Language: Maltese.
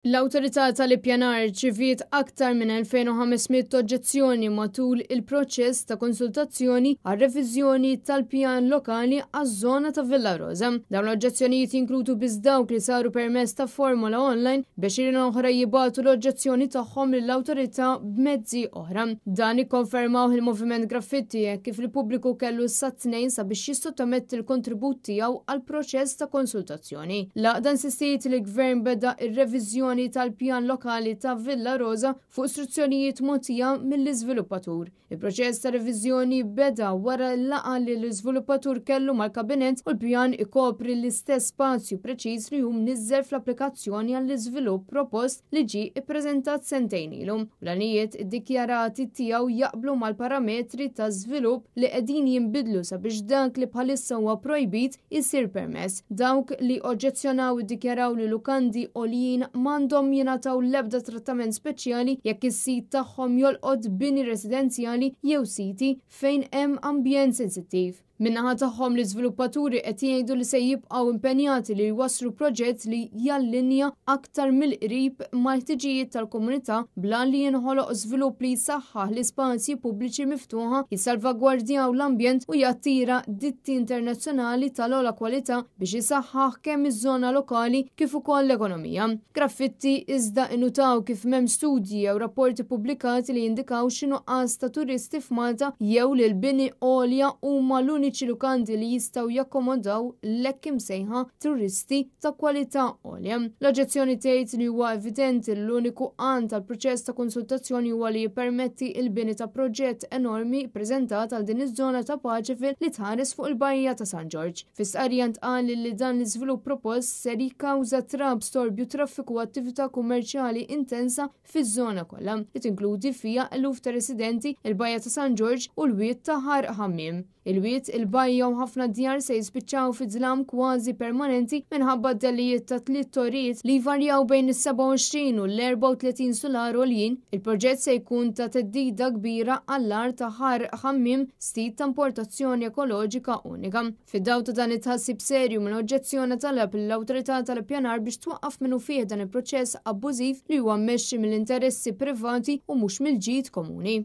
L-Awtorità tal-Ippjanar rċeviet aktar minn 2500 oġġezzjoni matul il-proċess ta' konsultazzjoni għar-reviżjoni tal-pjan lokali għaż-żona ta' Villa Rosa. Dawn l-oġġezzjonijiet jinkludu biss dawk li saru permezz ta' formola online biex irina oħra jibgħatu l-oġġezzjoni tagħhom lill-awtorità b'mezzi oħra. Dan ikkonfermaw il-Moviment Graffiti kif il-pubbliku kellu sa tnejn sabiex jissottometti l-kontribut tiegħu għall-proċess ta' konsultazzjoni. Laqda insistiet li l-Gvern beda ir-reviżjoni tal-pjan lokali ta' Villa Rosa fuq istruzzjonijiet mogħtija mill-iżviluppatur. Il-proċess ta' reviżjoni beda wara l-laqgħa li l-iżviluppatur kellu mal-Kabinett u l-pjan ikopri l-istess spazju preċiż li hu mniżżel fl-applikazzjoni għall-iżvilupp propost li ġie ippreżentat sentejn ilu. L-għanijiet iddikjarati tiegħu jaqblu mal-parametri ta' żvilupp li qegħdin jinbidlu sabiex dak li bħalissa huwa projbit isir permess. Dawk li oġġezzjonaw iddikjaraw li lukandi għoljin għandhom jingħataw l-ebda trattament speċjali jekk is-sit tagħhom jolqod bini residenzjali jew siti fejn hemm ambjent sensittiv. Min-naħa tagħhom l-iżviluppaturi qed jgħidu li se jibqgħu impenjati li jwasslu proġett li jallinja aktar mill-qrib mal-ħtiġijiet tal-komunità blan li jinħoloq żvilupp li jsaħħaħ l-ispazji pubbliċi miftuħa, jissalvagwardjaw l-ambjent u jattira ditti internazzjonali tal-ogħla kwalità biex jisaħħaħ kemm iż-żona lokali kif ukoll l-ekonomija. Graffiti iżda inutaw kif m'hemm studji jew rapporti pubblikati li jindikaw x'innuqqas ta' turisti f'Malta jew li l-bini għolja huma l-uniċi lukandi li jistgħu jakkomodaw l-hekk imsejħa turisti ta' kwalità għolja. L-oġġezzjoni tgħid li huwa evidenti l-uniku għan tal-proċess ta' konsultazzjoni huwa li jippermetti l-bini ta' proġett enormi ppreżentat għal din iż-żona ta' Paċifil li tħares fuq il-Bajja ta' San George. Fis-qarja ntqal li dan l-iżvilupp propost ser jikkawża trab storbju traffiku u attività kummerċjali intensa fiż-żona kollha li tinkludi fiha eluf ta' residenti, il-Bajja ta' San George u l-wied ta' Ħar Ħammiem. Il-wied, il-bajja u ħafna djar se jispiċċaw fi żlam kważi permanenti minħabba d-delijiet ta' tliet torijiet li jvarjaw bejn is-27 u l-34 solar għoljin. Il-proġett se jkun ta' teddida kbira għall-art ta' Ħar Ħammiem, stit ta' importazzjoni ekoloġika unika. Fid-daw ta' dan it-tħassib serju minn oġġezzjoni talab l-Awtorità tal-Ippjanar biex twaqqaf minnu fih dan il-proċess abbużiv li huwa mmexxi mill-interessi privati u mhux mill-ġid komuni.